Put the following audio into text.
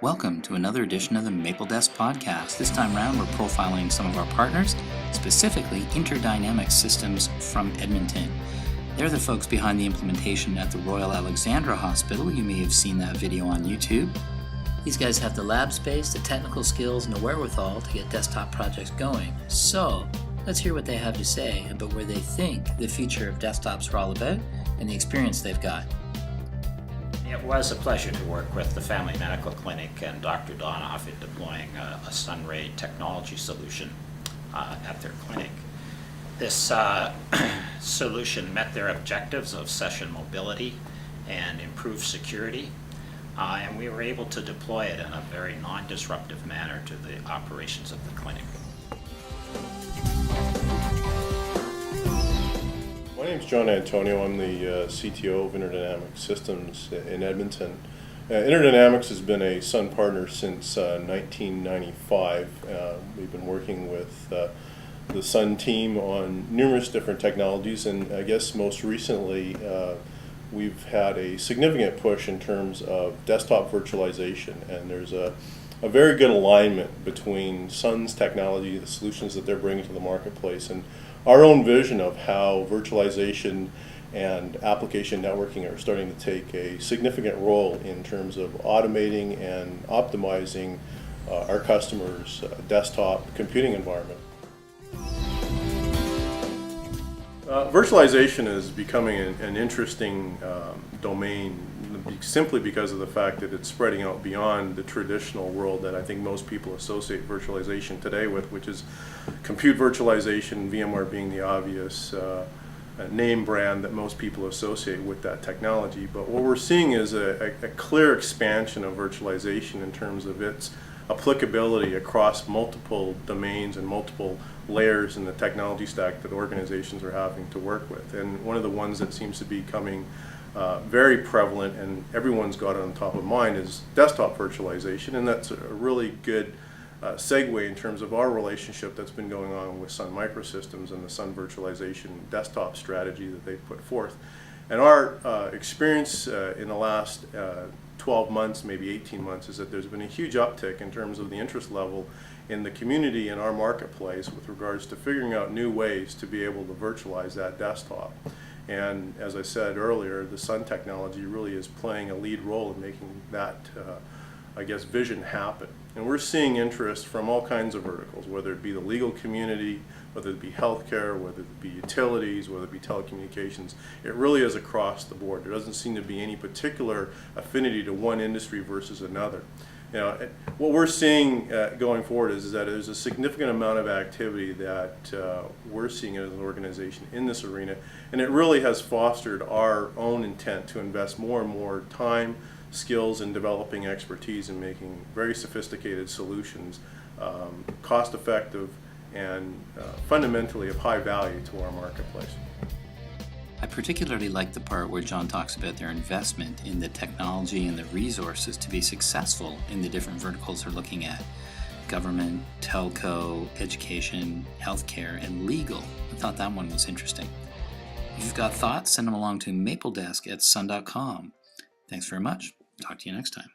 Welcome to another edition of the Maple Desk Podcast. This time around, we're profiling some of our partners, specifically Interdynamix Systems from Edmonton. They're the folks behind the implementation at the Royal Alexandra Hospital. You may have seen that video on YouTube. These guys have the lab space, the technical skills, and the wherewithal to get desktop projects going. So, let's hear what they have to say about where they think the future of desktops are all about and the experience they've got. It was a pleasure to work with the Family Medical Clinic and Dr. Donoff in deploying a Sunray technology solution at their clinic. This solution met their objectives of session mobility and improved security, and we were able to deploy it in a very non-disruptive manner to the operations of the clinic. My name's John Antonio. I'm the CTO of Interdynamix Systems in Edmonton. Interdynamix has been a Sun partner since 1995. We've been working with the Sun team on numerous different technologies, and I guess most recently we've had a significant push in terms of desktop virtualization, and there's a very good alignment between Sun's technology, the solutions that they're bringing to the marketplace, and our own vision of how virtualization and application networking are starting to take a significant role in terms of automating and optimizing our customers' desktop computing environment. Virtualization is becoming an interesting domain simply because of the fact that it's spreading out beyond the traditional world that I think most people associate virtualization today with, which is compute virtualization, VMware being the obvious name brand that most people associate with that technology. But what we're seeing is a clear expansion of virtualization in terms of its applicability across multiple domains and multiple layers in the technology stack that organizations are having to work with. And one of the ones that seems to be coming very prevalent and everyone's got it on top of mind is desktop virtualization, and that's a really good segue in terms of our relationship that's been going on with Sun Microsystems and the Sun virtualization desktop strategy that they've put forth. And our experience in the last 12 months, maybe 18 months, is that there's been a huge uptick in terms of the interest level in the community and our marketplace with regards to figuring out new ways to be able to virtualize that desktop. And as I said earlier, the Sun technology really is playing a lead role in making that, vision happen. And we're seeing interest from all kinds of verticals, whether it be the legal community, whether it be healthcare, whether it be utilities, whether it be telecommunications. It really is across the board. There doesn't seem to be any particular affinity to one industry versus another. You know, what we're seeing going forward is that there's a significant amount of activity that we're seeing as an organization in this arena, and it really has fostered our own intent to invest more and more time, skills in developing expertise in making very sophisticated solutions cost effective and fundamentally of high value to our marketplace. I particularly like the part where John talks about their investment in the technology and the resources to be successful in the different verticals they're looking at. Government, telco, education, healthcare, and legal. I thought that one was interesting. If you've got thoughts, send them along to mapledesk@sun.com. Thanks very much. Talk to you next time.